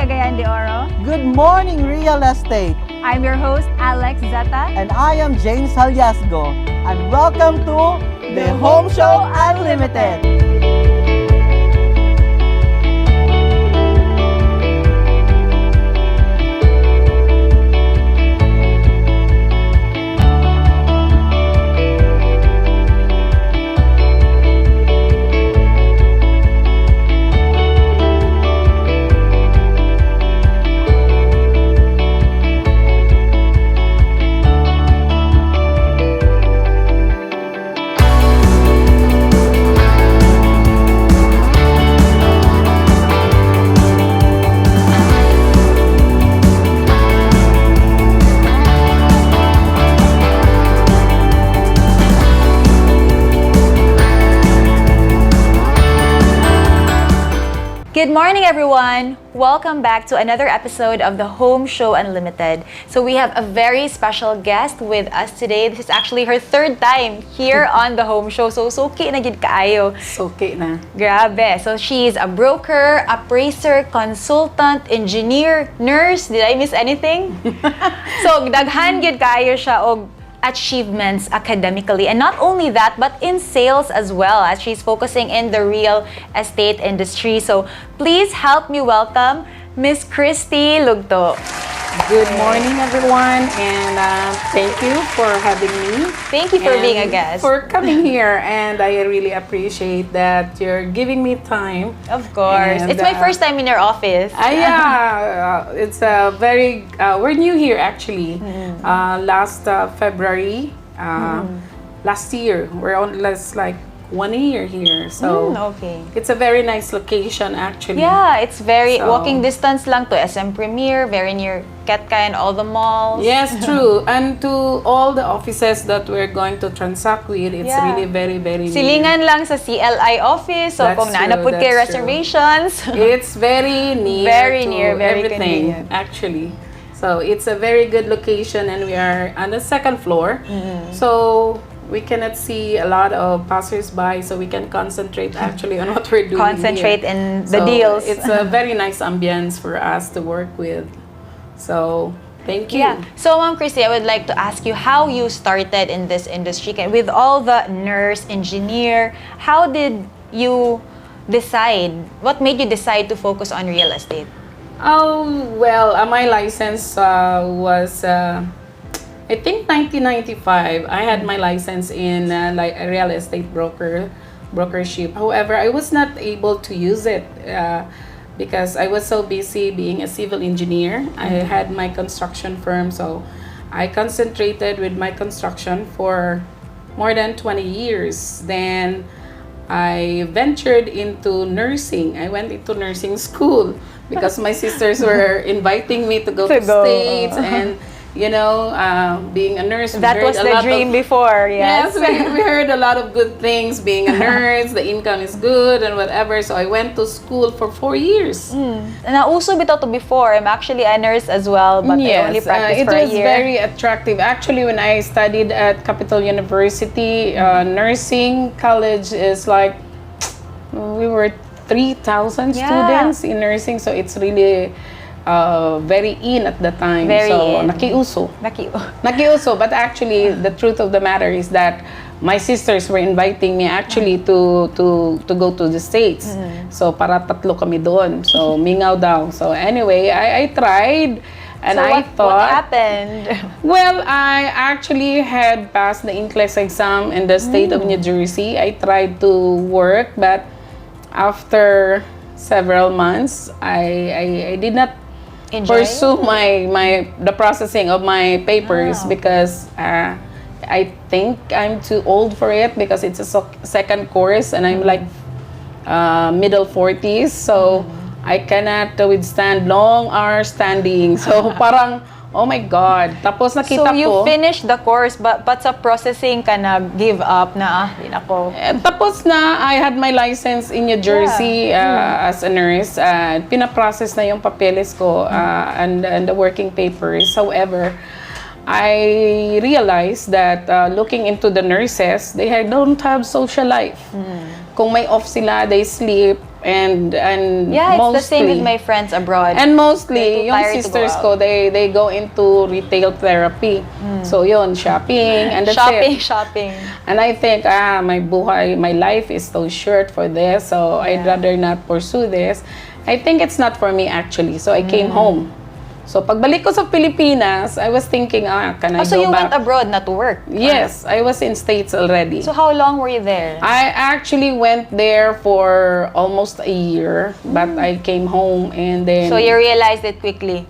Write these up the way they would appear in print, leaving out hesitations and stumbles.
Cagayan de Oro. Good morning, real estate. I'm your host, Alex Zeta. And I am James Haliasgo. And welcome to the Home Show Unlimited. Good morning, everyone! Welcome back to another episode of the Home Show Unlimited. So we have a very special guest with us today. This is actually her third time here on the Home Show. So, suki na gid kaayo. Suki na. Grabe. So, she's a broker, appraiser, consultant, engineer, nurse. Did I miss anything? So, daghan gid kaayo siya og achievements academically, and not only that, but in sales as well, as she's focusing in the real estate industry. So please help me welcome Miss Cristy Lugtu. Good morning, everyone, and thank you for having me. Thank you for being a guest. For coming here, and I really appreciate that you're giving me time. Of course. And, it's my first time in your office. Yeah, it's a very, we're new here actually. Last February, last year, we're on less like 1 year here. So okay. It's a very nice location actually. Yeah, it's very walking distance lang to SM Premier, very near Ketka and all the malls. Yes, true. And to all the offices that we're going to transact with, it's really very, very near. Silingan lang sa CLI office. So That's kung true, naanapod kay that's reservations. It's very near Very to near, very everything, convenient. actually. So it's a very good location, and we are on the second floor. So we cannot see a lot of passers-by, so we can concentrate actually on what we're doing. Concentrate here. in the deals. It's a very nice ambience for us to work with. So thank you. Yeah. So, Ma'am Cristy, I would like to ask you how you started in this industry. With all the nurse, engineer, how did you decide? What made you decide to focus on real estate? Oh, well, my license was, I think 1995. I had my license in like a real estate brokership. However, I was not able to use it because I was so busy being a civil engineer. I had my construction firm, so I concentrated with my construction for more than 20 years. Then I ventured into nursing. I went into nursing school because my sisters were inviting me to go to States and, you know, being a nurse. That was the dream before, yes. Yes, we heard a lot of good things being a nurse, the income is good and whatever. So I went to school for 4 years. Nauso bitaw to before. I'm actually a nurse as well, but I only practiced for a year. It was very attractive. Actually, when I studied at Capital University, nursing college is like, we were 3,000 students in nursing, so it's really very in at the time. Very so in. Nakiuso. But actually, the truth of the matter is that my sisters were inviting me actually to go to the States. So para tatlo kami doon. So mingaw daw. So anyway, I tried. And so I thought, what happened? Well, I actually had passed the NCLEX exam in the state of New Jersey. I tried to work, but after several months, I did not pursue the processing of my papers because I think I'm too old for it because it's a second course and I'm like middle 40s, so I cannot withstand long hours standing. So parang oh my God. Tapos nakita so you ko, finished the course but sa processing ka nag-give up na di nako. Tapos na, I had my license in New Jersey as a nurse. Pinaprocess na yung papeles ko and the working papers. However, I realized that looking into the nurses, don't have social life. Kung may off sila, they sleep, and Yeah, mostly, it's the same with my friends abroad. and They're mostly, too yung tired to go sisters out. ko, they go into retail therapy. So yun, shopping, and that's Shopping, it. shopping. And I think, my life is so short for this, so I'd rather not pursue this. I think it's not for me actually, so I came home. So pagbalik ko sa Pilipinas, I was thinking, can I So go you back? went abroad, not to work? Yes, I was in States already. So how long were you there? I actually went there for almost a year, but I came home and then... So you realized it quickly?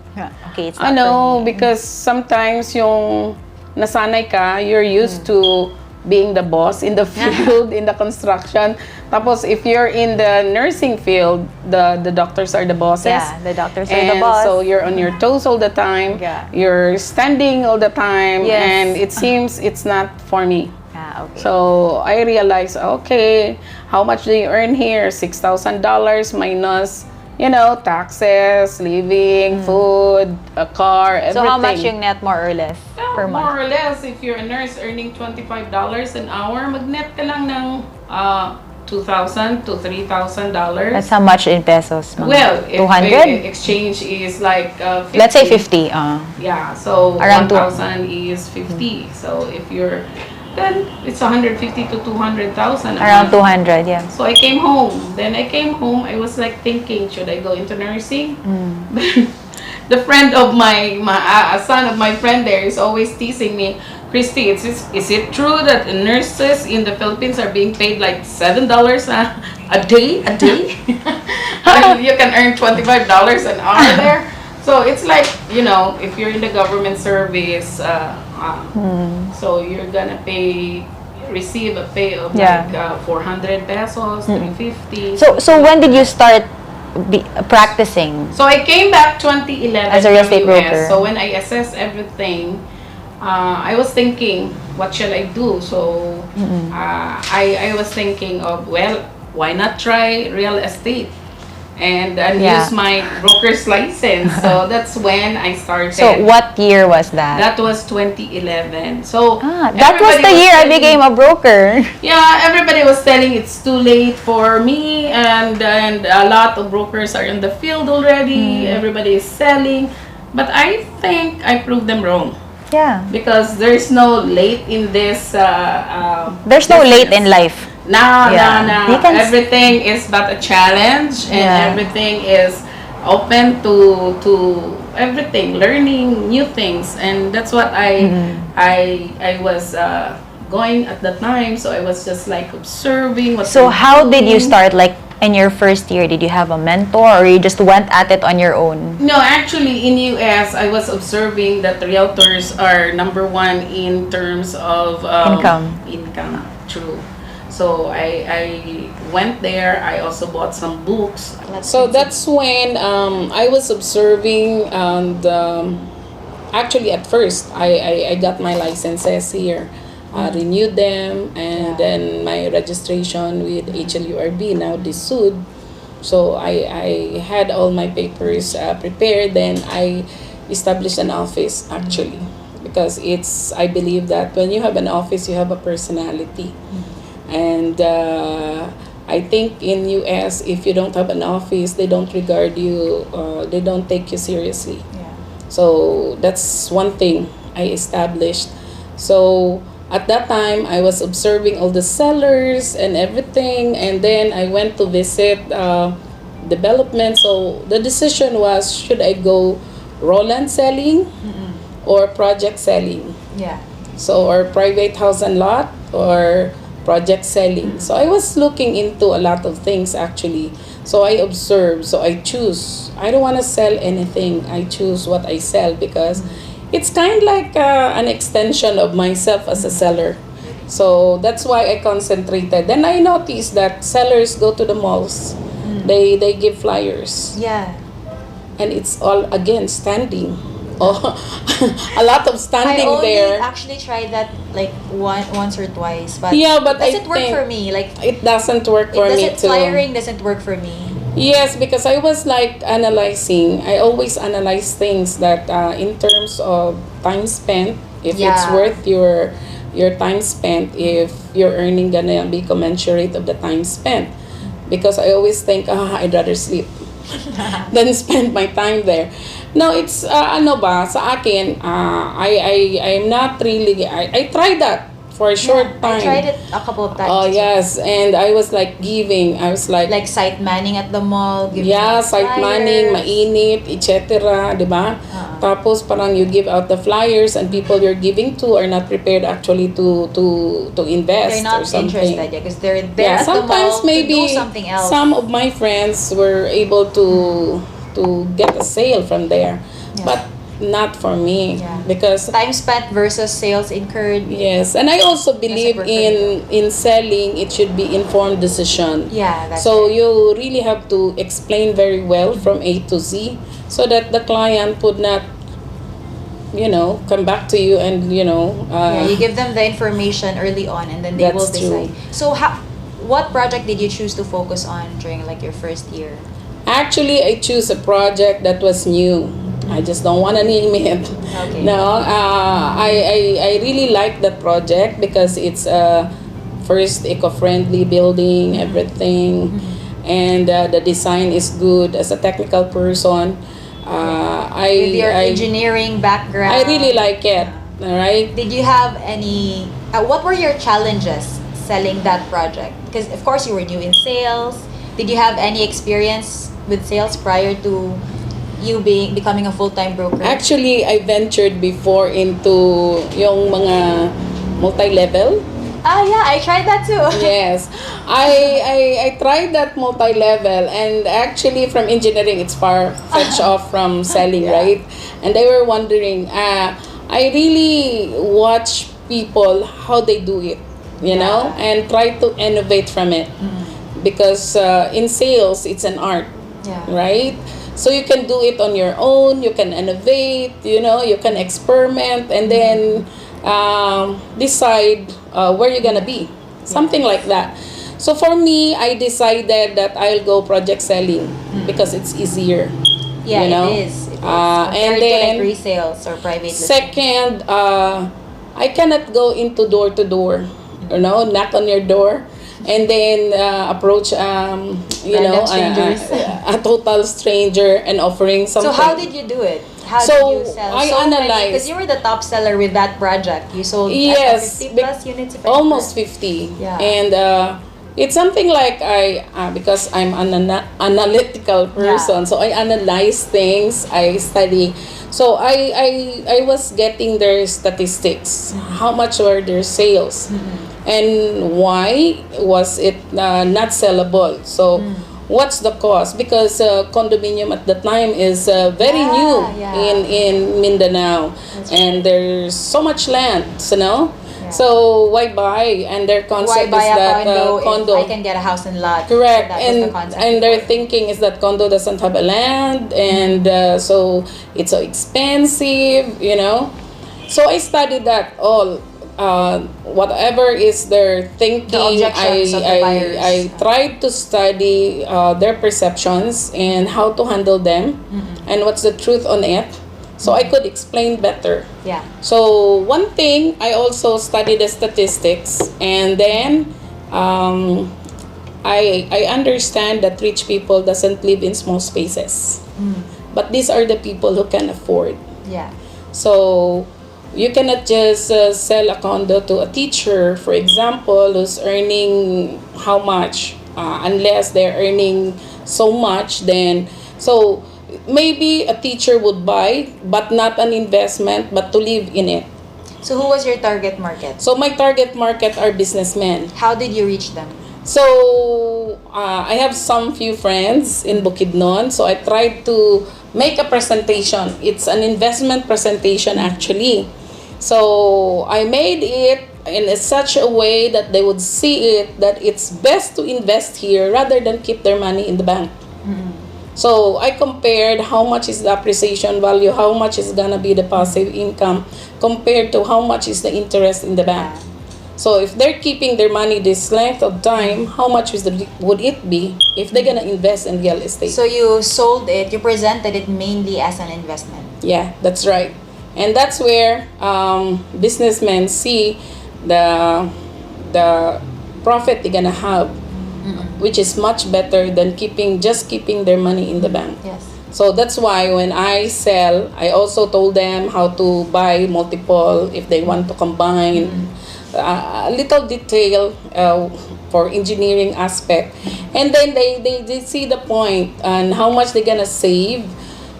Okay, it's not for me. Because sometimes yung nasanay ka, you're used to being the boss in the field, in the construction. Tapos if you're in the nursing field, the doctors are the bosses. Yeah, the doctors are And the boss. so you're on your toes all the time. Yeah. You're standing all the time. Yes. And it seems it's not for me. Okay. So I realized, okay, how much do you earn here? $6,000 minus, taxes, living, food, a car, everything. So how much yung net more or less per month? More or less, if you're a nurse earning $25 an hour, mag-net ka lang ng $2,000 to $3,000. That's how much in pesos? Mga Well, if 200? exchange is like 50. Let's say 50. Yeah, so Around 1,000 is 50. So if you're, then it's 150 to 200,000. Around 200, yeah. So I came home. Then I came home, I was like thinking, should I go into nursing? The friend of my son of my friend there is always teasing me, Cristy, is it true that nurses in the Philippines are being paid like $7 a day? You can earn $25 an hour there. So it's like, if you're in the government service, so you're gonna receive a pay of like 400 pesos, 350. So when did you start practicing? So I came back 2011 as a real estate from US. broker. So when I assessed everything, I was thinking, what shall I do? So I was thinking of, well, why not try real estate and use my broker's license? So that's when I started. So what year was that? That was 2011. So that was the year I became a broker. Yeah, everybody was telling it's too late for me, and a lot of brokers are in the field already. Everybody is selling, but I think I proved them wrong. Yeah. Because there's no late in this. There's no late in life. No. You can Everything is but a challenge, and everything is open to everything, learning new things, and that's what I was going at the time. So I was just like observing what. So how did you start? Like in your first year, did you have a mentor, or you just went at it on your own? No, actually, in US, I was observing that realtors are number one in terms of income. True. So I went there. I also bought some books. So that's when I was observing, and actually at first I got my licenses here. Renewed them, and then my registration with HLURB, now DSUD. So I had all my papers prepared. Then I established an office actually, because I believe that when you have an office, you have a personality. And I think in US, if you don't have an office, they don't regard you, they don't take you seriously. So that's one thing I established. So at that time, I was observing all the sellers and everything, and then I went to visit development. So the decision was, should I go Roland selling or project selling? Yeah. So, or private house and lot or project selling. So I was looking into a lot of things actually. So I observed, so I choose. I don't want to sell anything. I choose what I sell because it's kind of like an extension of myself as a seller. So that's why I concentrated. Then I noticed that sellers go to the malls. They give flyers. Yeah. And it's all, again, standing. Oh, a lot of standing there. I actually tried that like once or twice, but yeah, but it doesn't work for me. Like it doesn't work for me too. Flyering doesn't work for me. Yes, because I was like analyzing. I always analyze things that in terms of time spent, if Yeah. it's worth your time spent, if your earning gonna be commensurate of the time spent. Because I always think, I'd rather sleep than spend my time there. No, it's ano ba sa akin, I'm not really, I tried that for a short time. I tried it a couple of times. Oh yes, and I was like giving. I was like Site manning at the mall. Giving yeah, out site flyers. manning, mainit, etc. Diba? Tapos parang you give out the flyers and people you're giving to are not prepared actually to invest They're not or something. interested because they're there Yeah, at the sometimes mall maybe to do something else. some of my friends were able to get a sale from there, but not for me Yeah. because Time spent versus sales incurred. yes, and I also believe work for you. in selling. It should be informed decision. Yeah, that's So right. you really have to explain very well from A to Z so that the client would not, come back to you and Yeah, you give them the information early on and then they will That's true. decide. So what project did you choose to focus on during your first year? Actually, I choose a project that was new. I just don't want to name it. Okay. No, I really like that project because it's first eco-friendly building, everything, and the design is good. As a technical person, With your engineering background. I really like it. All right. Did you have any, what were your challenges selling that project? Because of course you were new in sales. Did you have any experience with sales prior to you becoming a full-time broker? Actually, I ventured before into yung mga multi-level. Yeah, I tried that too. Yes, I tried that multi-level, and actually from engineering it's far fetched off from selling, Yeah. right? And they were wondering, I really watch people how they do it, Yeah. and try to innovate from it, because in sales it's an art, Yeah. right? So you can do it on your own, you can innovate, you can experiment, and then decide where you're gonna be, something like that. So for me, I decided that I'll go project selling because it's easier. Yeah, you know? it is. It is. And Compared then to resales or private listings. second, I cannot go into door to door, knock on your door, and then approach, Random strangers. a total stranger and offering something. So how did you do it? How So, did you sell I so many? analyzed. Because you were the top seller with that project. You sold Yes, 50 plus units. If I almost remember. 50. Yeah. And it's something like because I'm an analytical person, so I analyze things, I study. So I was getting their statistics, how much were their sales, and why was it not sellable. So what's the cost? Because condominium at the time is very Yeah, new yeah. in Mindanao, and there's so much land, Yeah. so why buy? And their Why concept buy is a that condo if I can get a house and lot? correct, So that was the and concept their before. thinking is that condo doesn't have a land, and so it's so expensive, So I studied that all. Whatever is their thinking, objections of the buyers. I tried to study their perceptions and how to handle them, and what's the truth on it, so I could explain better. Yeah. So one thing, I also studied the statistics, and then I understand that rich people doesn't live in small spaces, but these are the people who can afford. Yeah. So you cannot just sell a condo to a teacher, for example, who's earning how much, unless they're earning so much, then so maybe a teacher would buy, but not an investment, but to live in it. So who was your target market? So my target market are businessmen. How did you reach them? So I have some few friends in Bukidnon, so I tried to make a presentation. It's an investment presentation actually. So I made it in such a way that they would see it, that it's best to invest here rather than keep their money in the bank. So I compared how much is the appreciation value, how much is gonna be the passive income compared to how much is the interest in the bank. So if they're keeping their money this length of time, how much would it be if they're gonna invest in real estate? So you sold it, you presented it mainly as an investment. Yeah, that's right. And that's where businessmen see the the profit they're gonna have, which is much better than just keeping their money in the bank. Yes. So that's why when I sell, I also told them how to buy multiple if they want to combine. A little detail for engineering aspect. And then they see the point and how much they're gonna save.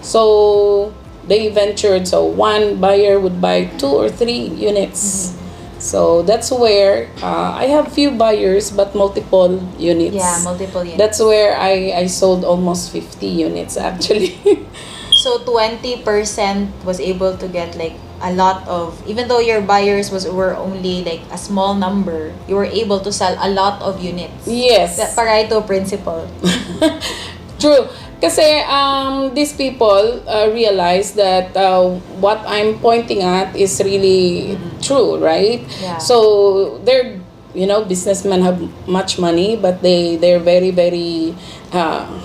So they ventured. So one buyer would buy 2 or 3 units. So that's where I have few buyers but multiple units. Yeah, multiple units. That's where I sold almost 50 units actually. So 20% was able to get like a lot of, even though your buyers were only like a small number, you were able to sell a lot of units. Yes. The Pareto principle. True. Kasi these people realize that what I'm pointing at is really true, right? Yeah. So they're, businessmen have much money, but they're very, very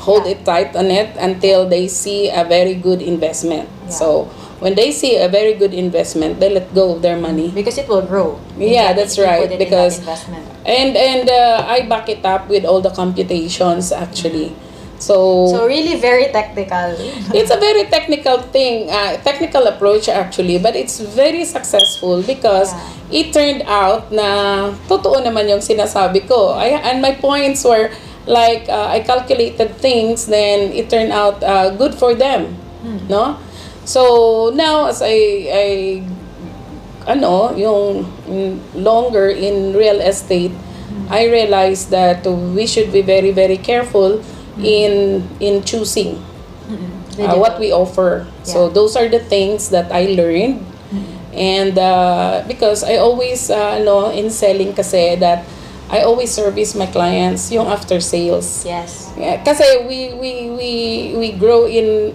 hold it tight on it until they see a very good investment. Yeah. So when they see a very good investment, they let go of their money. Because it will grow. Yeah, that's You right. put it in Because that investment. and I back it up with all the computations actually. So really very technical. it's a very technical thing, technical approach actually, but it's very successful because it turned out na totoo naman yung sinasabi ko. And my points were like I calculated things, then it turned out good for them, no? So now as I yung longer in real estate, I realized that we should be very, very careful in choosing what we offer. So those are the things that I learned. And because I always in selling kasi that I always service my clients yung after sales. Yes. Yeah, kasi we grow in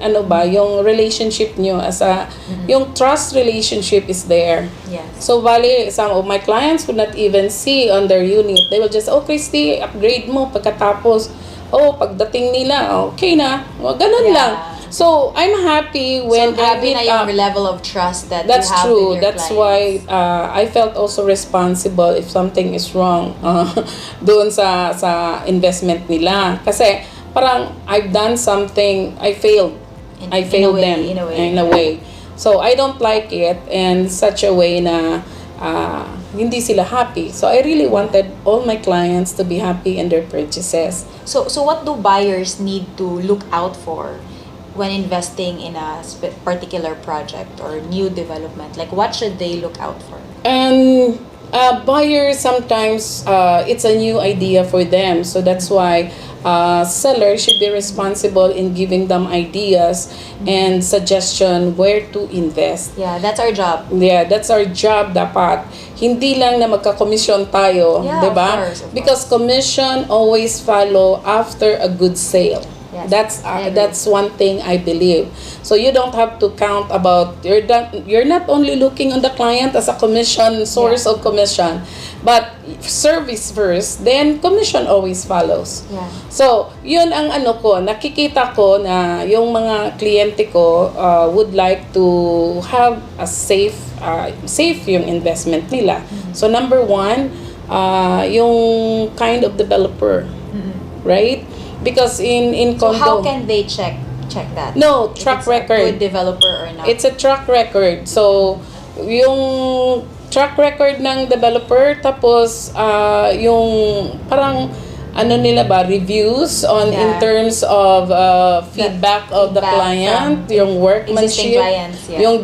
yung relationship nyo as yung trust relationship is there. Yes. So bali some of my clients would not even see on their unit. They will just, Cristy, upgrade mo pagkatapos. Pagdating nila, okay na. Ganun lang. So, I'm happy when so, grabe na yung up. level of trust that That's you have true. with your That's clients. why I felt also responsible if something is wrong doon sa investment nila. Kasi parang I've done something, I failed. I failed them in a way. So, I don't like it in such a way na hindi sila happy. So, I really wanted all my clients to be happy in their purchases. So what do buyers need to look out for when investing in a particular project or new development? Like, what should they look out for? And buyers sometimes it's a new idea for them, so that's why sellers should be responsible in giving them ideas and suggestion where to invest. Yeah, that's our job. Yeah, that's our job dapat. Hindi lang na magka-commission tayo, Yeah, 'di ba? of course. Because commission always follow after a good sale. Yes, That's one thing I believe. So you don't have to count about you're not only looking on the client as a commission source of commission, but service first, then commission always follows. Yeah. So, yun ang nakikita ko na yung mga kliyente ko would like to have a safe yung investment nila. So, number 1, yung kind of developer, right? Because in So condo, how can they check that? No, If track it's a record. good developer or not? It's a track record. So, yung track record ng developer, tapos yung parang nila ba, reviews on in terms of feedback of the client, yung workmanship, clients, yung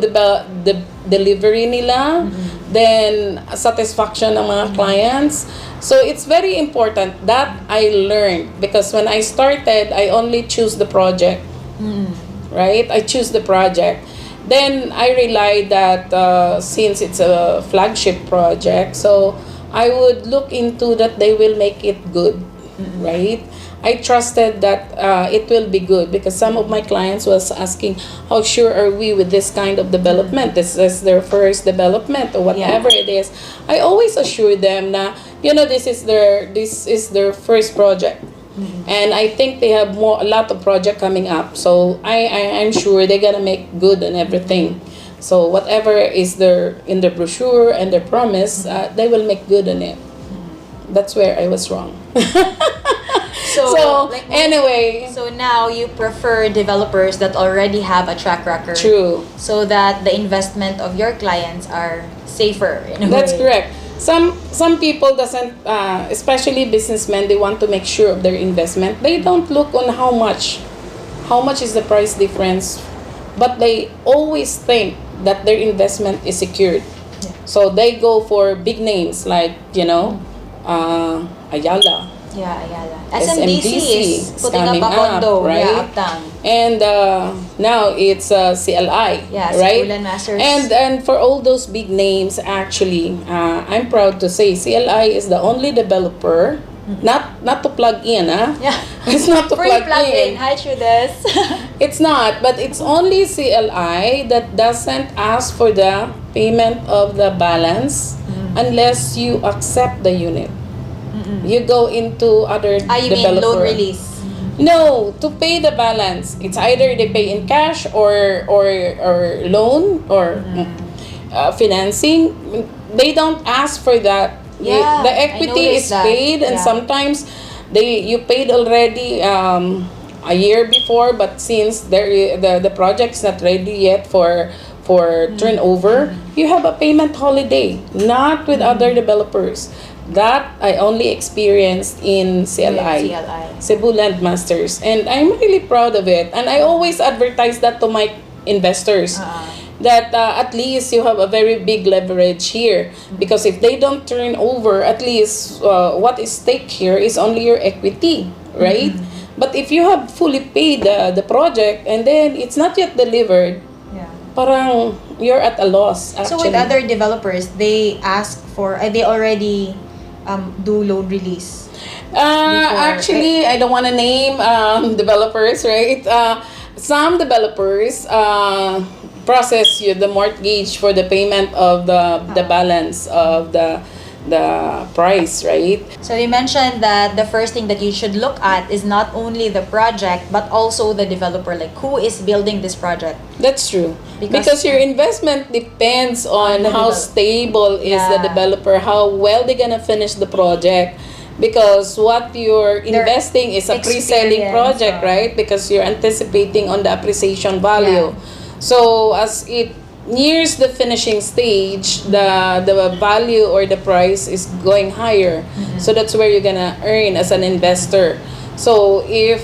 delivery nila, then satisfaction ng mga clients. So it's very important that I learned because when I started, I only choose the project. Right? I choose the project. Then I realized that since it's a flagship project, so I would look into that they will make it good, right? I trusted that it will be good because some of my clients was asking, how sure are we with this kind of development? This is their first development or whatever it is. I always assure them na, this is their first project. And I think they have a lot of project coming up. So I'm sure they're gonna make good and everything. So whatever is their in the brochure and their promise, they will make good on it. That's where I was wrong. So like, anyway, so now you prefer developers that already have a track record. true. So that the investment of your clients are safer in a That's way. correct. Some people doesn't, especially businessmen, they want to make sure of their investment. They don't look on how much is the price difference, but they always think that their investment is secured. Yeah. So they go for big names like, Ayala. Yeah, Ayala. SMDC SMDC is putting up a coming up, condo, right? yeah, uptown. And now it's CLI, Yeah, right? Cebulan Masters. And for all those big names, actually, I'm proud to say CLI is the only developer, not to plug in, Yeah. It's not to Free plug in. Hi, Chudes. It's not, but it's only CLI that doesn't ask for the payment of the balance unless you accept the unit. You go into other You mean developer. loan release? No, to pay the balance. It's either they pay in cash or loan or financing. They don't ask for that. Yeah, The I equity is noticed that. paid, and Yeah. sometimes you paid already a year before, but since the project's not ready yet for turnover, you have a payment holiday, not with other developers. That I only experienced in CLI. Cebu Landmasters, and I'm really proud of it. And I always advertise that to my investors, that at least you have a very big leverage here, because if they don't turn over, at least what is stake here is only your equity, right? But if you have fully paid the project and then it's not yet delivered, Yeah. parang you're at a loss, actually. So with other developers, they ask for, they already do loan release. Actually, I don't want to name developers, right? Some developers process you the mortgage for the payment of the balance of the price, right? So you mentioned that the first thing that you should look at is not only the project but also the developer, like who is building this project. That's true. Because- Because your investment depends on the how stable is the Yeah. developer, how well they're gonna finish the project. Because what you're investing is a pre-selling experience, project, right? Because you're anticipating on the appreciation value. So as it nears the finishing stage, the value or the price is going higher. So that's where you're gonna earn as an investor. So if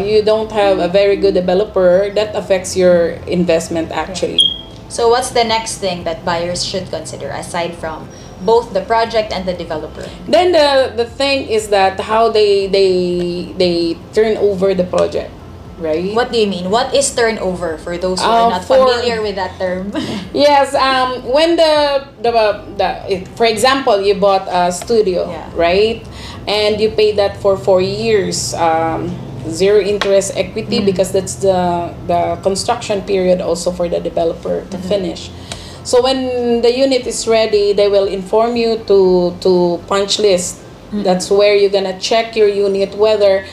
you don't have a very good developer, that affects your investment actually. So what's the next thing that buyers should consider aside from both the project and the developer? Then the thing is that how they turn over the project, right? What do you mean? What is turnover for those who are not For- familiar with that term? Yes, when for example, you bought a studio, Yeah. right? And you pay that for 4 years, zero interest equity, because that's the construction period also for the developer to finish. So when the unit is ready, they will inform you to punch list. That's where you're gonna check your unit whether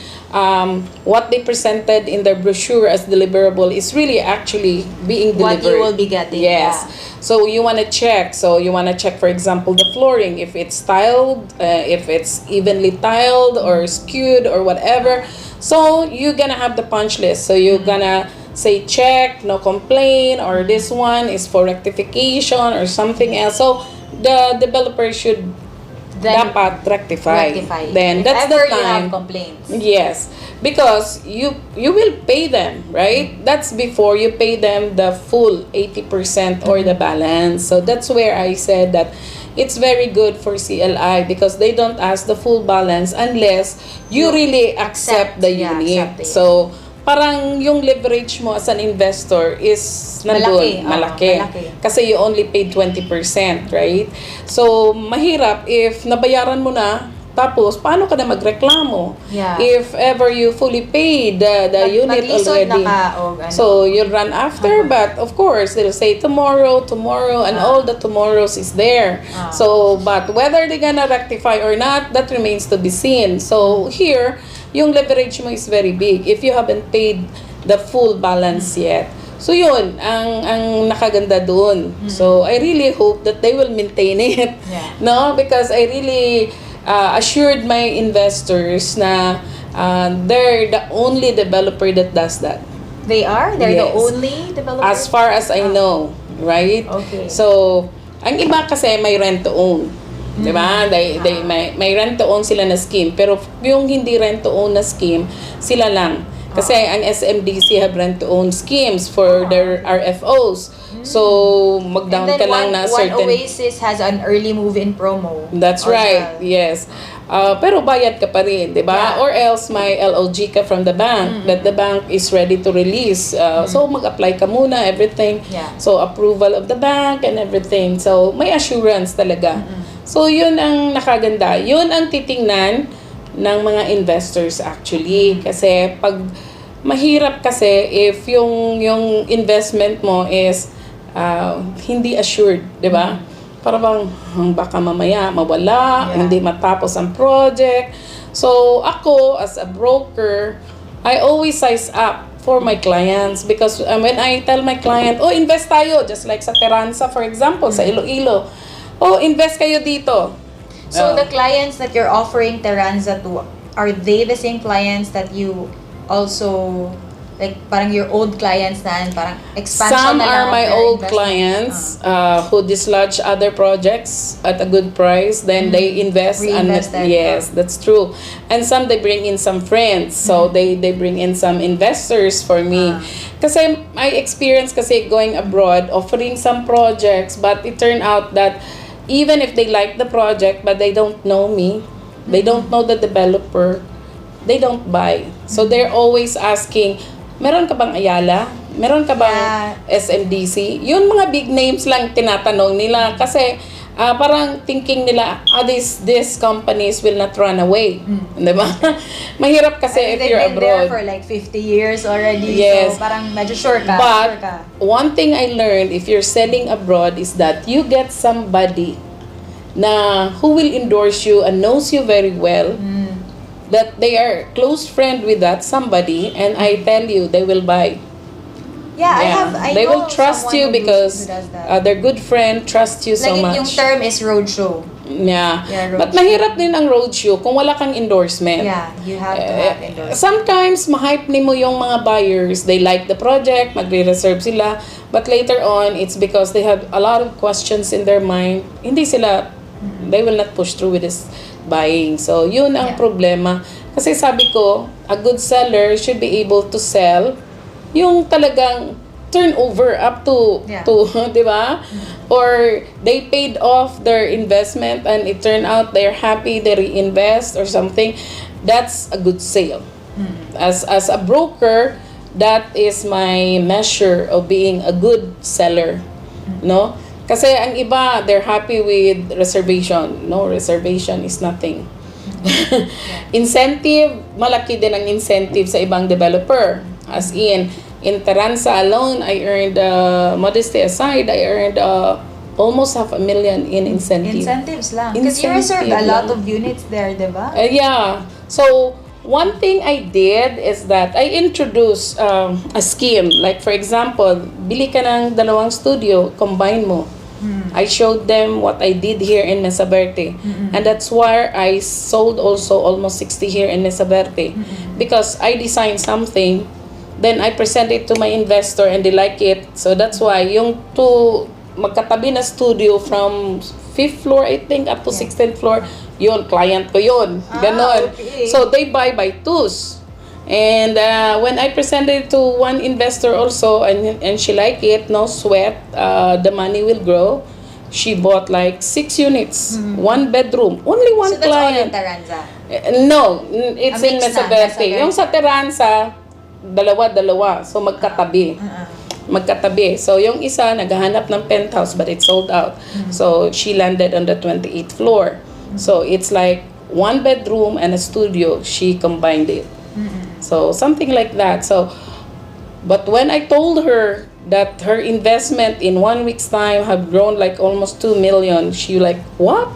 what they presented in their brochure as deliverable is really actually being delivered. What you will be getting, Yes. yeah. So you want to check. So you want to check, for example, the flooring, if it's tiled, if it's evenly tiled or skewed or whatever. So you're gonna have the punch list. So you're gonna say check, no complaint, or this one is for rectification or something else. So the developer should Then dapat rectify. rectify. Then If that's ever the you have time. complaints. Yes, because you will pay them, right? That's before you pay them the full 80% or the balance. So that's where I said that it's very good for CLI because they don't ask the full balance unless you really accept the unit. accept it. So parang yung leverage mo as an investor is nandun, malaki. Malaki. Kasi you only paid 20%, right? So, mahirap if nabayaran mo na, tapos paano ka na magreklamo? Yeah. If ever you fully paid the unit Maglisod already. na ka, o ano. So, you'll run after, but of course, they'll say tomorrow, and all the tomorrows is there. So, but whether they're gonna rectify or not, that remains to be seen. So, here, yung leverage mo is very big if you haven't paid the full balance yet. So yun, ang nakaganda doon. So I really hope that they will maintain it. Yeah. No, because I really assured my investors na they're the only developer that does that. They are? They're the Yes. only developer? As far as I know, right? Okay. So, ang iba kasi may rent to own. 'Di ba? They may rent to own sila na scheme, pero yung hindi rent to own na scheme, sila lang. Kasi ang SMDC have rent to own schemes for their RFOs. So, mag-down And then ka lang na one certain. Oasis has an early move-in promo. That's as right. well. Yes. Pero bayad ka pa rin, 'di ba? Yeah. Or else may LOG ka from the bank that the bank is ready to release. So mag-apply ka muna, everything. Yeah. So approval of the bank and everything. So may assurance talaga. So yun ang nakaganda. Yun ang titingnan ng mga investors actually, kasi pag mahirap kasi if yung investment mo is hindi assured, 'di ba? Para bang baka mamaya mawala, Yeah. hindi matapos ang project. So ako as a broker, I always size up for my clients because when I tell my client, oh, invest tayo, just like sa Terranza for example, sa Iloilo. Oh, invest kayo dito. So the clients that you're offering Terranza to, are they the same clients that you also, like parang your old clients na, parang expansion Some na lang are of my their old investment? clients who dislodge other projects at a good price. Then they invest Reinvest and that. yes, that's true. And some they bring in some friends, so they bring in some investors for me. Kasi I experience kasi going abroad, offering some projects, but it turned out that even if they like the project but they don't know me, they don't know the developer, they don't buy. So they're always asking, meron ka bang Ayala? Meron ka bang SMDC? Yun mga big names lang tinatanong nila kasi parang thinking nila, these companies will not run away. Diba? Mahirap kasi if They've you're been there abroad. for like 50 years already. Yes. So parang medyo sure ka. But sure ka. one thing I learned if you're selling abroad is that you get somebody na who will endorse you and knows you very well, that they are close friend with that somebody, and I tell you they will buy. Yeah, I they know will trust someone you who because does that. their good friend trust you so Like yung much. term is roadshow. Yeah. Yeah, But roadshow. mahirap din ang roadshow kung wala kang endorsement. Yeah, you have to have endorsement. Sometimes, ma-hype ni mo yung mga buyers. They like the project, magre-reserve sila. But later on, it's because they have a lot of questions in their mind. Hindi sila, they will not push through with this buying. So, yun ang problema. Kasi sabi ko, a good seller should be able to sell yung talagang turnover up to 'di ba? Or they paid off their investment and it turned out they're happy, they reinvest or something. That's a good sale. As a broker, that is my measure of being a good seller. No? Kasi ang iba, they're happy with reservation. No, reservation is nothing. Incentive, malaki din ang incentive sa ibang developer. As in Terranza alone, I earned, modesty aside, I earned almost $500,000 in incentive. Incentives lang. Because you reserved a lot of units there, di ba? Yeah. So, one thing I did is that I introduced a scheme. Like, for example, bili ka ng 2 studio, combine mo. I showed them what I did here in Mesa Verde. And that's why I sold also almost 60 here in Mesa Verde. Because I designed something, then I present it to my investor and they like it. So that's why yung 2 magkatabi na studio from 5th floor, I think, up to 16th floor, yun, client ko yun. Ganon. Okay. So they buy by twos. And when I presented it to one investor also, and she liked it, no sweat, the money will grow. She bought like 6 units, 1 bedroom, only one So that's all in client. Terranza? No, it's in Mix Mesa na, Verde. Mesa Verde. Yung sa Terranza, dalawa. So magkatabi. Magkatabi. So yung isa, naghahanap ng penthouse but it sold out. So she landed on the 28th floor. So it's like 1 bedroom and a studio. She combined it. So something like that. So, but when I told her that her investment in 1 week's time have grown like almost 2 million, she like, what?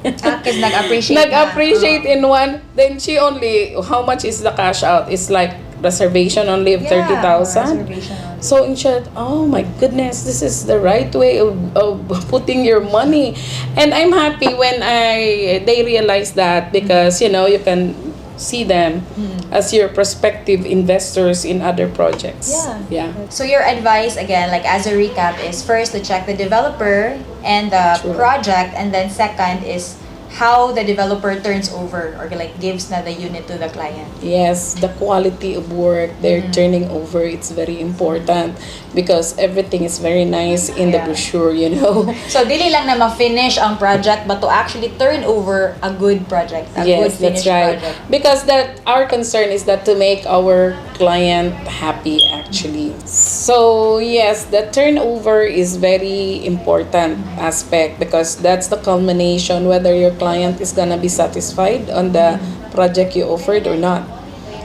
Because nag-appreciate Nag-appreciate in one. Then she only, how much is the cash out? It's like reservation only of 30,000. reservation only. So in short, oh my goodness, this is the right way of putting your money. And I'm happy when they realize that, because you know, you can see them as your prospective investors in other projects. Yeah. So your advice, again, like as a recap, is first to check the developer and the True. project, and then second is how the developer turns over or like gives na the unit to the client. Yes, the quality of work they're turning over, it's very important, because everything is very nice in the Yeah. brochure, you know. So dili lang na ma-finish ang project, but to actually turn over a good project, a good Yes, that's finished right. project. Because that our concern is that to make our client happy, actually. So yes, the turnover is very important aspect, because that's the culmination whether your client is gonna be satisfied on the project you offered or not.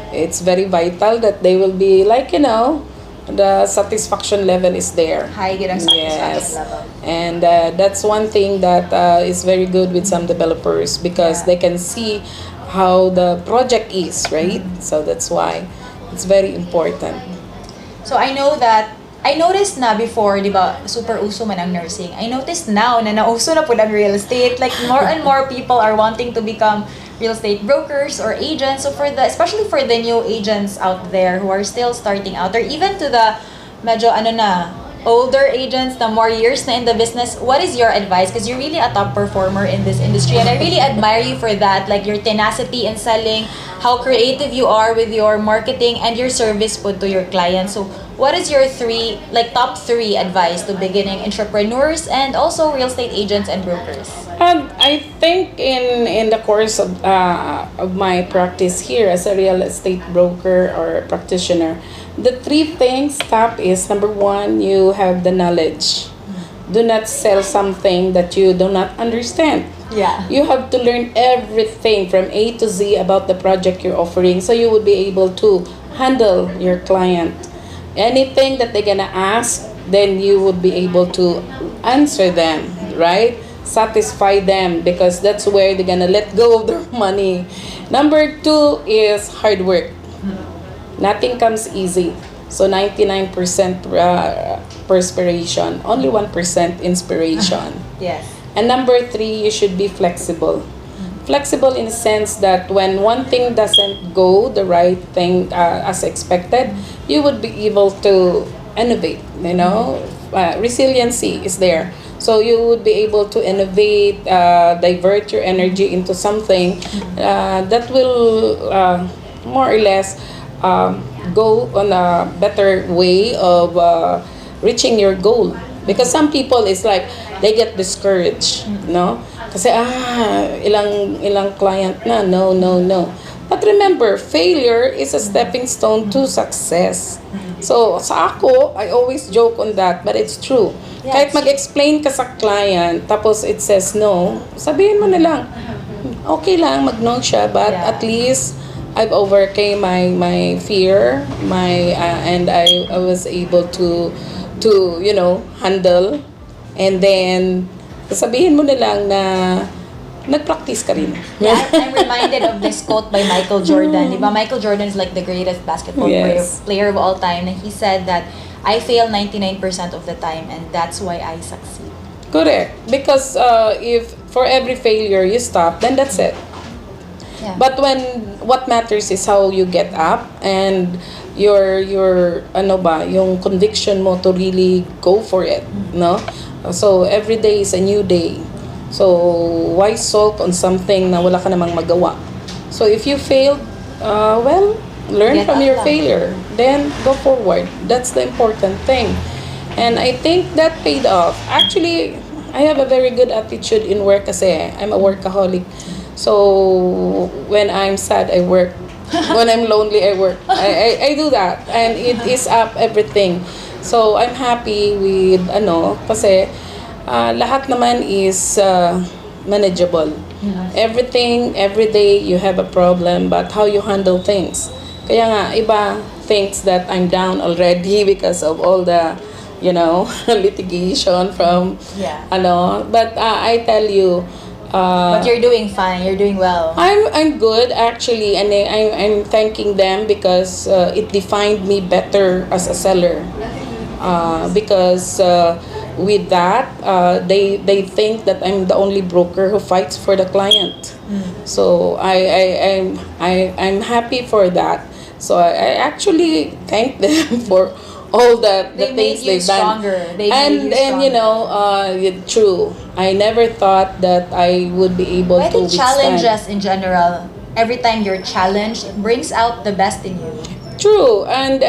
It's very vital that they will be like, you know, the satisfaction level is there. High gid ang satisfaction Yes. level. And that's one thing that is very good with some developers, because Yeah. they can see how the project is, right? So that's why it's very important. So I know that I noticed na before, di ba, super uso man ang nursing. I noticed now na nauso na po ang real estate. Like more and more people are wanting to become real estate brokers or agents. So especially for the new agents out there who are still starting out, or even to the medyo older agents na more years na in the business, what is your advice? Because you're really a top performer in this industry, and I really admire you for that. Like your tenacity in selling, how creative you are with your marketing and your service put to your clients. So what is your top three advice to beginning entrepreneurs and also real estate agents and brokers? And I think in the course of my practice here as a real estate broker or practitioner, the three things top is, number one, you have the knowledge. Do not sell something that you do not understand. Yeah. You have to learn everything from A to Z about the project you're offering, so you would be able to handle your client. Anything that they're gonna ask, then you would be able to answer them, right? Satisfy them, because that's where they're gonna let go of their money. Number two is hard work. Nothing comes easy. So 99% perspiration, only 1% inspiration. Yes. And number three, you should be flexible. Flexible in the sense that when one thing doesn't go the right thing as expected, you would be able to innovate, you know. Resiliency is there. So you would be able to innovate, divert your energy into something that will more or less go on a better way of reaching your goal. Because some people, it's like they get discouraged, no? Kasi ilang client na, no. But remember, failure is a stepping stone to success. So sa ako, I always joke on that, but it's true. Yeah, Kahit mag-explain ka sa client, tapos it says no, sabihin mo na lang, okay lang, mag-no siya, but Yeah. at least I've overcame my fear, and I was able to you know, handle. And then sabihin mo na lang na nag-practice ka rin. Yeah, I'm reminded of this quote by Michael Jordan. Diba? Michael Jordan is like the greatest basketball Yes. player of all time. And he said that, I fail 99% of the time, and that's why I succeed. Correct. Because if for every failure you stop, then that's it. Yeah. But what matters is how you get up, and your yung conviction mo to really go for it, no? So every day is a new day. So why sulk on something na wala ka namang magawa? So if you failed, well, learn Get from up your lang. failure, then go forward. That's the important thing. And I think that paid off. Actually, I have a very good attitude in work kasi I'm a workaholic. So when I'm sad, I work. When I'm lonely, I work. I do that, and it is up everything. So I'm happy with kasi lahat naman is manageable. Everything, every day you have a problem, but how you handle things. Kaya nga, iba thinks that I'm down already because of all the, litigation from, Yeah. But I tell you, But you're doing fine. You're doing well. I'm good actually, and I'm thanking them because it defined me better as a seller. Because with that, they think that I'm the only broker who fights for the client. So I'm happy for that. So I actually thank them for all the They made things you they've done. stronger. They made you And you know, true. I never thought that I would be able I to think withstand. challenges in general, every time you're challenged, it brings out the best in you. True, and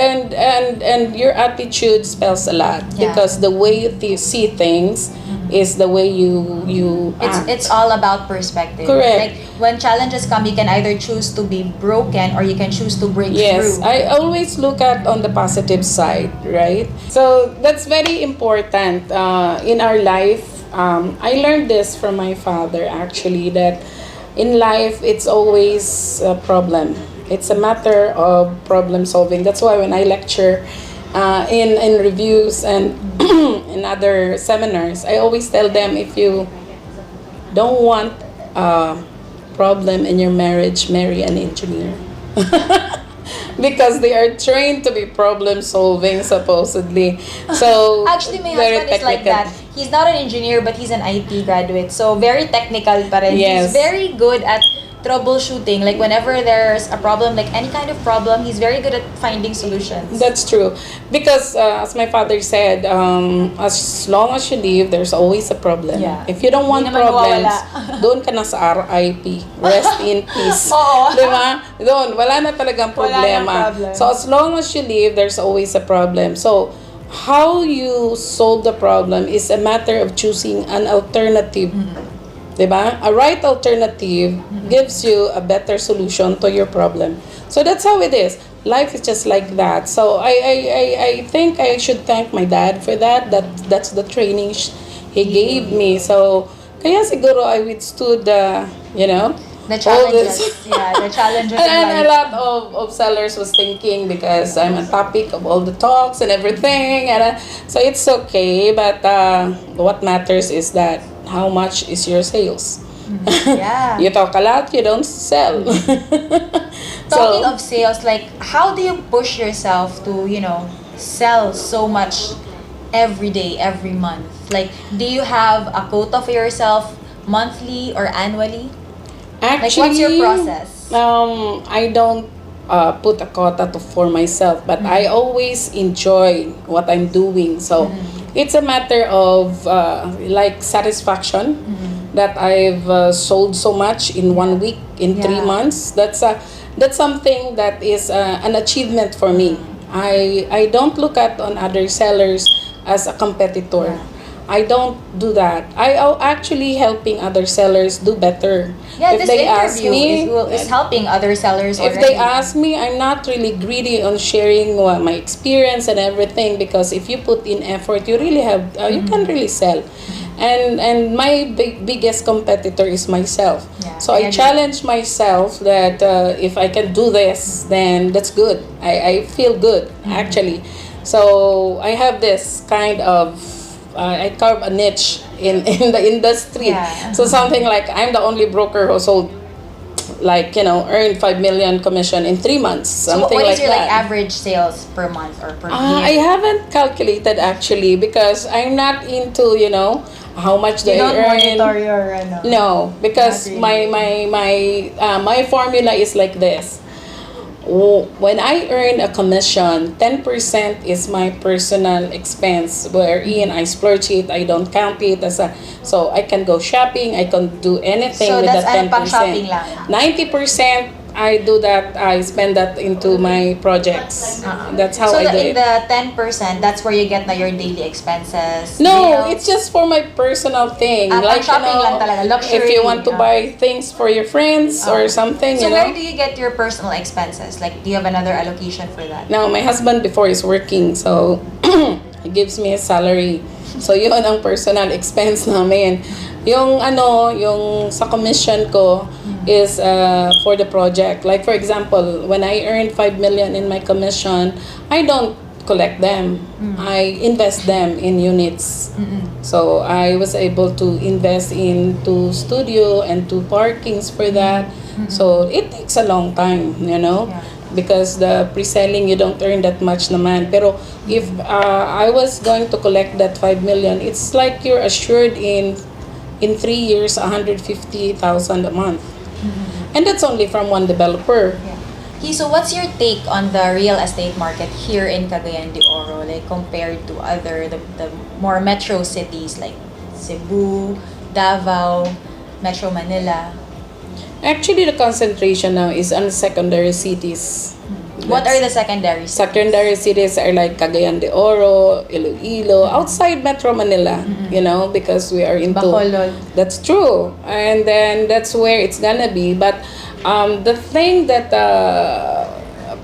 your attitude spells a lot, Yeah. because the way you see things is the way you act. It's all about perspective. Correct. Like when challenges come, you can either choose to be broken or you can choose to break Yes, through. I always look at on the positive side, right? So that's very important in our life. I learned this from my father actually, that in life it's always a problem. It's a matter of problem solving. That's why when I lecture in reviews and in other seminars, I always tell them, if you don't want a problem in your marriage, marry an engineer. Because they are trained to be problem solving supposedly. So Actually, my very husband is like that. technical. He's not an engineer, but he's an IT graduate. So very technical pa rin. Yes. He's very good at troubleshooting. Like whenever there's a problem, like any kind of problem, he's very good at finding solutions. That's true. Because as my father said, as long as you live, there's always a problem. Yeah. If you don't want Hindi naman problems, mawawala. doon ka na sa RIP. Rest in peace. Oo. Di ba? Doon, wala na talagang Wala problema. nang problem. So as long as you live, there's always a problem. So how you solve the problem is a matter of choosing an alternative. Diba? A right alternative gives you a better solution to your problem. So that's how it is. Life is just like that. So I think I should thank my dad for that. That's the training he gave me. So kaya siguro I withstood you know, The all challenges. this. Yeah, the challenges in And a life. lot of sellers was thinking, because I'm a topic of all the talks and everything, and so it's okay. But what matters is that how much is your sales. Yeah. You talk a lot, you don't sell. Talking of sales, like how do you push yourself to, sell so much every day, every month? Like, do you have a quota for yourself monthly or annually? Actually, what's your process? I don't put a quota for myself, but I always enjoy what I'm doing. So it's a matter of like satisfaction that I've sold so much in 1 week, in 3 Yeah. months. That's something that is an achievement for me. I don't look at on other sellers as a competitor. I don't do that. I actually helping other sellers do better. Yeah, If this they ask interview me, is helping other sellers if already. they ask me, I'm not really greedy on sharing my experience and everything, because if you put in effort, you really have you can really sell. And my biggest competitor is myself. Yeah, So I I agree. challenge myself that if I can do this, then that's good. I feel good actually. So I have this kind of I carve a niche in the industry. Yeah. So something like, I'm the only broker who sold, like, earned 5 million commission in 3 months. So Something what like is your that. average sales per month or per I year? haven't calculated actually, because I'm not into, how much You they don't earn. monitor your No, because Not really. my formula is like this. When I earn a commission, 10% is my personal expense, wherein I splurge it, I don't count it so I can go shopping, I can do anything So with that's that 10%. pang shopping lang. 90% I do that, I spend that into my projects. That's how So I do in it. the 10%, that's where you get na your daily expenses. No, bills. it's just for my personal thing. Pang shopping lang talaga, if luxury. you want to buy things for your friends or something, So you where know. do you get your personal expenses? Like, do you have another allocation for that? Now, my husband before is working, so he gives me a salary. So yun ang personal expense namin. Yung yung sa commission ko is for the project. Like for example, when I earned 5 million in my commission, I don't collect them. I invest them in units. So I was able to invest into studio and to parkings for that. So it takes a long time, you know. Yeah. Because the pre-selling, you don't earn that much naman. Pero if I was going to collect that 5 million, it's like you're assured in 3 years, 150,000 a month. And that's only from one developer. Yeah. Okay, so what's your take on the real estate market here in Cagayan de Oro, like compared to the more metro cities like Cebu, Davao, Metro Manila? Actually, the concentration now is on secondary cities. What are the secondary cities? Secondary cities are like Cagayan de Oro, Iloilo, outside Metro Manila, you know, because we are into... Bacolod. That's true. And then that's where it's gonna be. But the thing that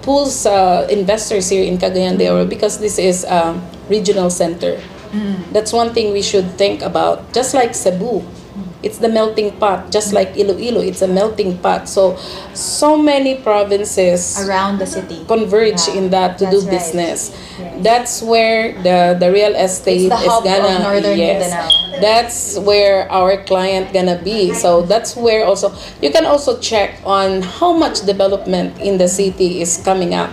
pulls investors here in Cagayan de Oro, because this is a regional center, that's one thing we should think about. Just like Cebu, it's the melting pot. Just like Iloilo, it's a melting pot. So many provinces Around the city. converge in that to do That's right. business. Yes. That's where the real estate It's the is hub of gonna Northern Mindanao. that's where our client gonna be. So that's where also you can also check on how much development in the city is coming up.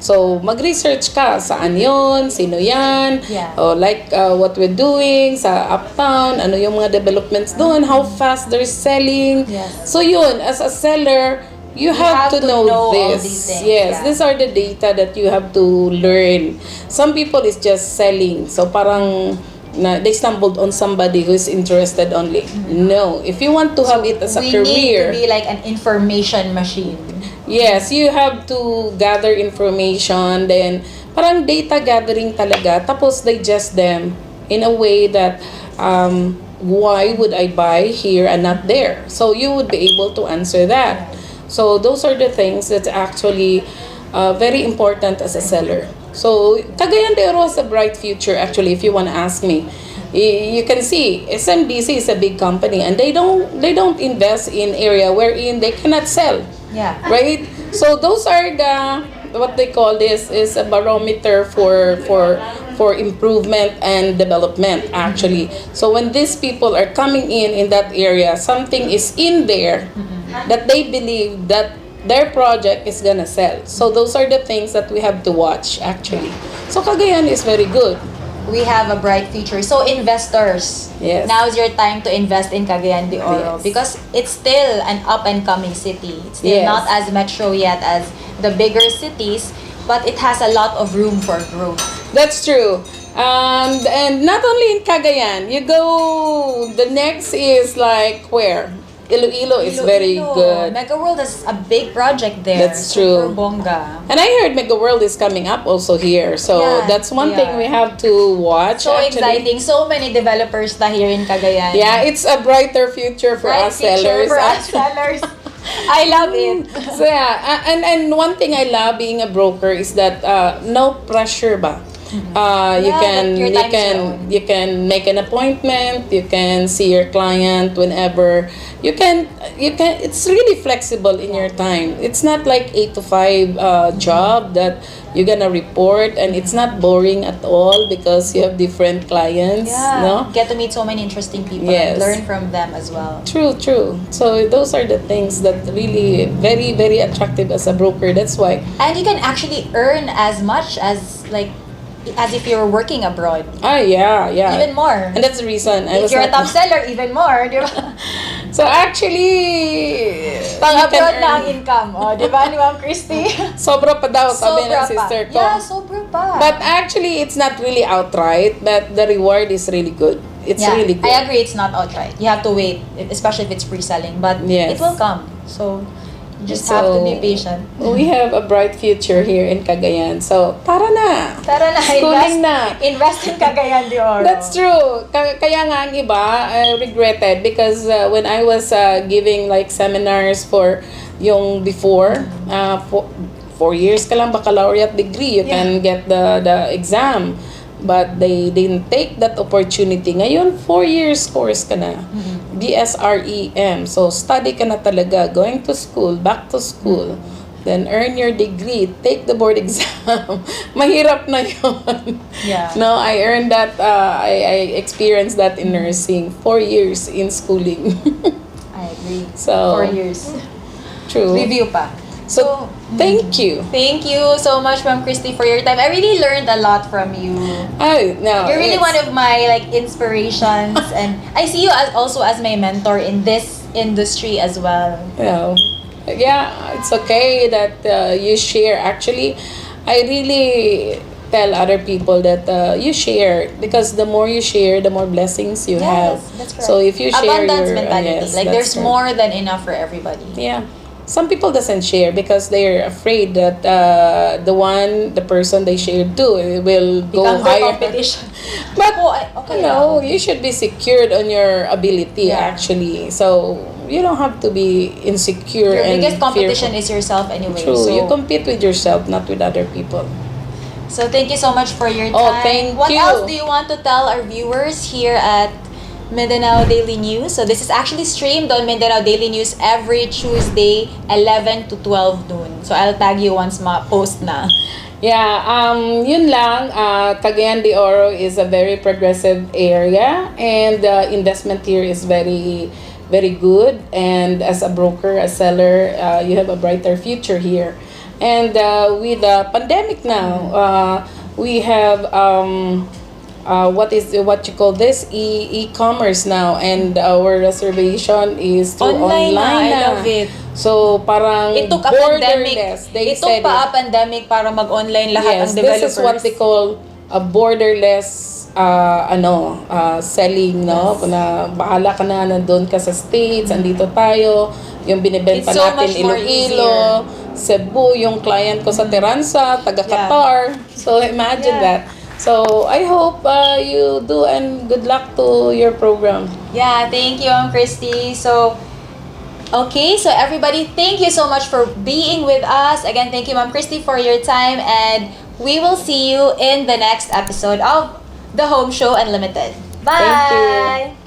So, mag-research ka, saan yun, sino yan, Yeah. o like what we're doing sa Uptown, ano yung mga developments doon, how fast they're selling. Yes. So yun, as a seller, you have to know all this. these things, Yes, yeah. these are the data that you have to learn. Some people is just selling. So parang they stumbled on somebody who is interested only. No, if you want to have it as a We need to career, be like an information machine. yes, you have to gather information, then parang data gathering talaga, tapos digest them in a way that why would I buy here and not there? So you would be able to answer that. So those are the things that actually very important as a seller. So Cagayan de Oro has a bright future actually, if you want to ask me. You can see SMBC is a big company and they don't invest in area wherein they cannot sell. Yeah. Right? So those are the what they call this is a barometer for improvement and development actually. So when these people are coming in that area, something is in there that they believe that their project is gonna sell. So those are the things that we have to watch actually. So Cagayan is very good. We have a bright future. So investors, Yes. now is your time to invest in Cagayan de Oro Yes. because it's still an up and coming city. It's still Yes. not as metro yet as the bigger cities, but it has a lot of room for growth. That's true. And not only in Cagayan, you go, the next is like where? Iloilo is very Iloilo. good. Mega World is a big project there. That's Super true. bongga. And I heard Mega World is coming up also here. So Yeah, that's one they thing are. we have to watch. So actually. exciting. So many developers na here in Cagayan. Yeah, it's a brighter future for Bright us future sellers. for us sellers. I love it. So yeah, and one thing I love being a broker is that no pressure ba. You Yeah, can that your you time is your can own. you can make an appointment. You can see your client whenever. You can it's really flexible in your time. It's not like 8 to 5 job that you're gonna report, and it's not boring at all because you have different clients. Yeah. No. Get to meet so many interesting people Yes. and learn from them as well. True. So those are the things that really very, very attractive as a broker. That's why. And you can actually earn as much as if you were working abroad. Yeah. Even more. And that's the reason I If was you're a not- top seller, even more, di ba? So actually, Pang you can abroad na ang earn- income. O, di ba ni Ma'am Christy? Sobra pa daw, sabi ng Sobra pa. sister ko. Yeah, sobra pa. But actually, it's not really outright, but the reward is really good. It's yeah, really good. I agree it's not outright. You have to wait, especially if it's pre-selling. But Yes. it will come. So, you just have to be patient. We have a bright future here in Cagayan. So, tara na! Tara na, Schooling na. invest in Cagayan de Oro. That's true. Kaya nga ang iba, I regretted because when I was giving like seminars for yung before, 4 years ka lang baccalaureate degree, you can get the exam. But they didn't take that opportunity. Ngayon, 4 years course ka na. BSREM. So, study ka na talaga. Going to school, back to school. then earn your degree, take the board exam. Mahirap na yun. Yeah. No, I earned that, I experienced that in nursing. 4 years in schooling. I agree. So, 4 years. True. Review pa. So, thank you. Thank you so much, Ma'am Cristy, for your time. I really learned a lot from you. Oh, no. You're really it's- one of my like inspirations, and I see you as, also as my mentor in this industry as well. You know, yeah, it's okay that you share. Actually, I really tell other people that you share, because the more you share, the more blessings you have. That's correct. So if you share abundance your mentality, yes, like that's there's correct. more than enough for everybody. Yeah. Some people doesn't share because they're afraid that the person they share to will go Becomes their higher. competition. But Okay no, lang. you should be secured on your ability Yeah. actually. So you don't have to be insecure Your and biggest competition fearful. is yourself anyway. True. So, You compete with yourself, not with other people. so thank you so much for your time. Oh, thank What you. else do you want to tell our viewers here at Mindanao Daily News? So this is actually streamed on Mindanao Daily News every Tuesday, 11 to 12 noon. So I'll tag you once ma-post na. Yeah, yun lang. Cagayan de Oro is a very progressive area, and investment here is very, very good. And as a broker, a seller, you have a brighter future here. And with the pandemic now, we have what you call this e-commerce now, and our reservation is through Online na, I na. love it. So parang It took a pandemic. borderless. They It took said pa a pandemic para mag-online lahat yes, ang developers. this is what they call a borderless selling, no? Na bahala ka na, nandun ka sa States, andito tayo, yung binibenta It's so natin much more Iloilo, Cebu, yung client ko sa Teranza, taga Qatar. So imagine Yeah. that. So I hope you do, and good luck to your program. Yeah, thank you, Ma'am Cristy. So, okay, so everybody, thank you so much for being with us. Again, thank you, Ma'am Cristy, for your time, and we will see you in the next episode of The Home Show Unlimited. Bye! Thank you.